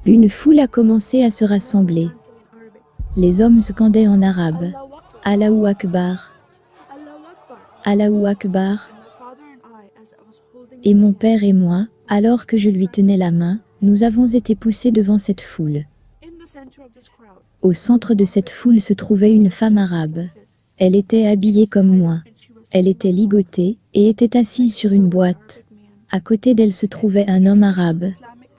Une foule a commencé à se rassembler. Les hommes scandaient en arabe « Allahu Akbar, Allahu Akbar ». Et mon père et moi, alors que je lui tenais la main, nous avons été poussés devant cette foule. Au centre de cette foule se trouvait une femme arabe. Elle était habillée comme moi. Elle était ligotée et était assise sur une boîte. À côté d'elle se trouvait un homme arabe.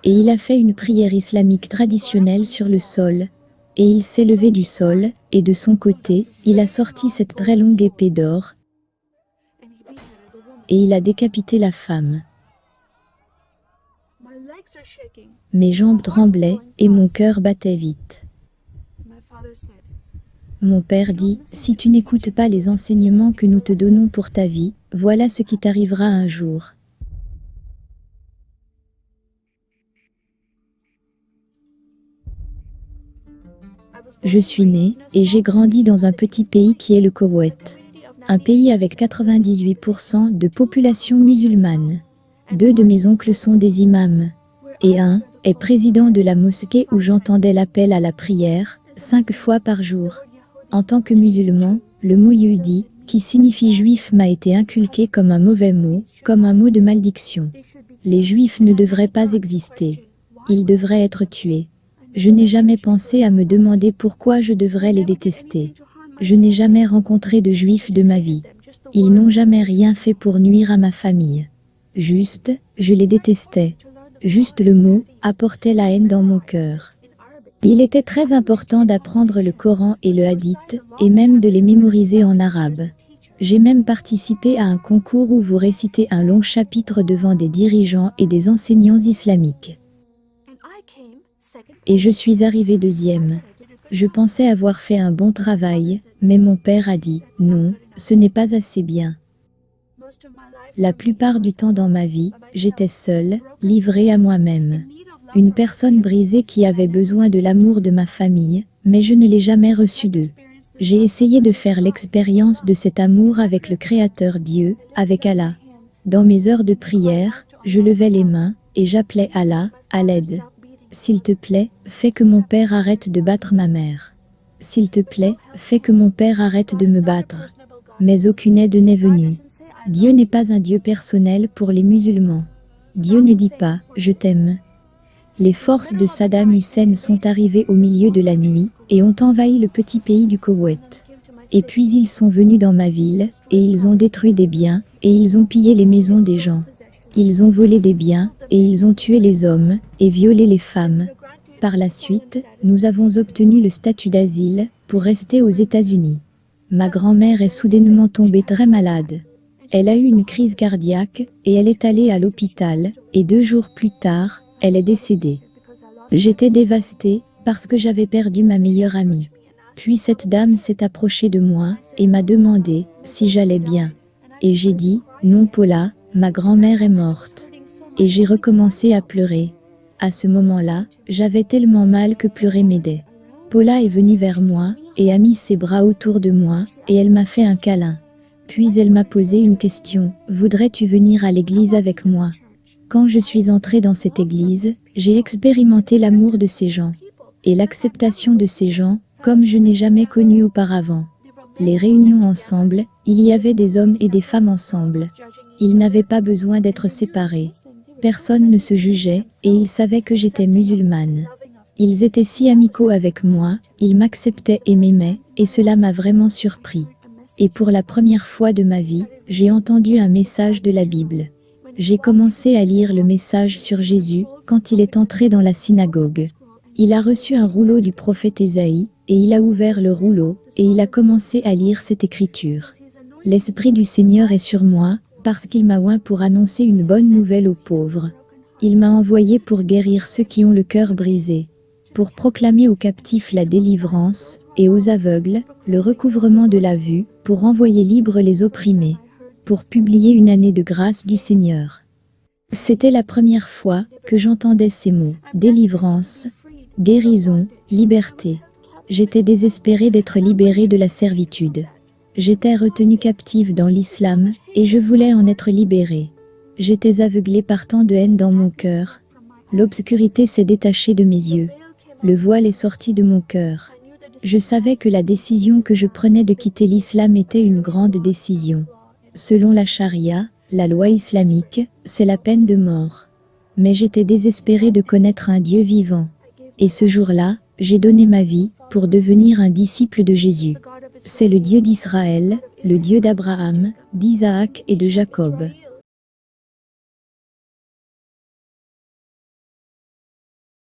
Et il a fait une prière islamique traditionnelle sur le sol. Et il s'est levé du sol, et de son côté, il a sorti cette très longue épée d'or. Et il a décapité la femme. Mes jambes tremblaient et mon cœur battait vite. Mon père dit, si tu n'écoutes pas les enseignements que nous te donnons pour ta vie, voilà ce qui t'arrivera un jour. Je suis née et j'ai grandi dans un petit pays qui est le Koweït. Un pays avec 98% de population musulmane. 2 de mes oncles sont des imams. Et un est président de la mosquée où j'entendais l'appel à la prière 5 fois par jour. En tant que musulman, le mot Yehudi, qui signifie juif, m'a été inculqué comme un mauvais mot, comme un mot de malédiction. Les juifs ne devraient pas exister. Ils devraient être tués. Je n'ai jamais pensé à me demander pourquoi je devrais les détester. Je n'ai jamais rencontré de juifs de ma vie. Ils n'ont jamais rien fait pour nuire à ma famille. Juste, je les détestais. Juste le mot apportait la haine dans mon cœur. Il était très important d'apprendre le Coran et le Hadith, et même de les mémoriser en arabe. J'ai même participé à un concours où vous récitez un long chapitre devant des dirigeants et des enseignants islamiques. Et je suis arrivée 2e. Je pensais avoir fait un bon travail, mais mon père a dit « Non, ce n'est pas assez bien ». La plupart du temps dans ma vie, j'étais seule, livrée à moi-même. Une personne brisée qui avait besoin de l'amour de ma famille, mais je ne l'ai jamais reçu d'eux. J'ai essayé de faire l'expérience de cet amour avec le Créateur Dieu, avec Allah. Dans mes heures de prière, je levais les mains, et j'appelais Allah, à l'aide. S'il te plaît, fais que mon père arrête de battre ma mère. S'il te plaît, fais que mon père arrête de me battre. Mais aucune aide n'est venue. Dieu n'est pas un Dieu personnel pour les musulmans. Dieu ne dit pas « je t'aime ». Les forces de Saddam Hussein sont arrivées au milieu de la nuit et ont envahi le petit pays du Koweït. Et puis ils sont venus dans ma ville et ils ont détruit des biens et ils ont pillé les maisons des gens. Ils ont volé des biens et ils ont tué les hommes et violé les femmes. Par la suite, nous avons obtenu le statut d'asile pour rester aux États-Unis. Ma grand-mère est soudainement tombée très malade. Elle a eu une crise cardiaque et elle est allée à l'hôpital et 2 jours plus tard, elle est décédée. J'étais dévastée parce que j'avais perdu ma meilleure amie. Puis cette dame s'est approchée de moi et m'a demandé si j'allais bien. Et j'ai dit « Non Paula, ma grand-mère est morte ». Et j'ai recommencé à pleurer. À ce moment-là, j'avais tellement mal que pleurer m'aidait. Paula est venue vers moi et a mis ses bras autour de moi et elle m'a fait un câlin. Puis elle m'a posé une question « Voudrais-tu venir à l'église avec moi ?» Quand je suis entrée dans cette église, j'ai expérimenté l'amour de ces gens et l'acceptation de ces gens comme je n'ai jamais connu auparavant. Les réunions ensemble, il y avait des hommes et des femmes ensemble. Ils n'avaient pas besoin d'être séparés. Personne ne se jugeait et ils savaient que j'étais musulmane. Ils étaient si amicaux avec moi, ils m'acceptaient et m'aimaient, et cela m'a vraiment surpris. Et pour la première fois de ma vie, j'ai entendu un message de la Bible. J'ai commencé à lire le message sur Jésus quand il est entré dans la synagogue. Il a reçu un rouleau du prophète Ésaïe, et il a ouvert le rouleau, et il a commencé à lire cette écriture. L'Esprit du Seigneur est sur moi, parce qu'il m'a oint pour annoncer une bonne nouvelle aux pauvres. Il m'a envoyé pour guérir ceux qui ont le cœur brisé, pour proclamer aux captifs la délivrance, et aux aveugles, le recouvrement de la vue, pour envoyer libres les opprimés, pour publier une année de grâce du Seigneur. C'était la première fois que j'entendais ces mots, délivrance, guérison, liberté. J'étais désespérée d'être libérée de la servitude. J'étais retenue captive dans l'islam, et je voulais en être libérée. J'étais aveuglée par tant de haine dans mon cœur, L'obscurité s'est détachée de mes yeux. Le voile est sorti de mon cœur. Je savais que la décision que je prenais de quitter l'islam était une grande décision. Selon la charia, la loi islamique, c'est la peine de mort. Mais j'étais désespérée de connaître un Dieu vivant. Et ce jour-là, j'ai donné ma vie pour devenir un disciple de Jésus. C'est le Dieu d'Israël, le Dieu d'Abraham, d'Isaac et de Jacob.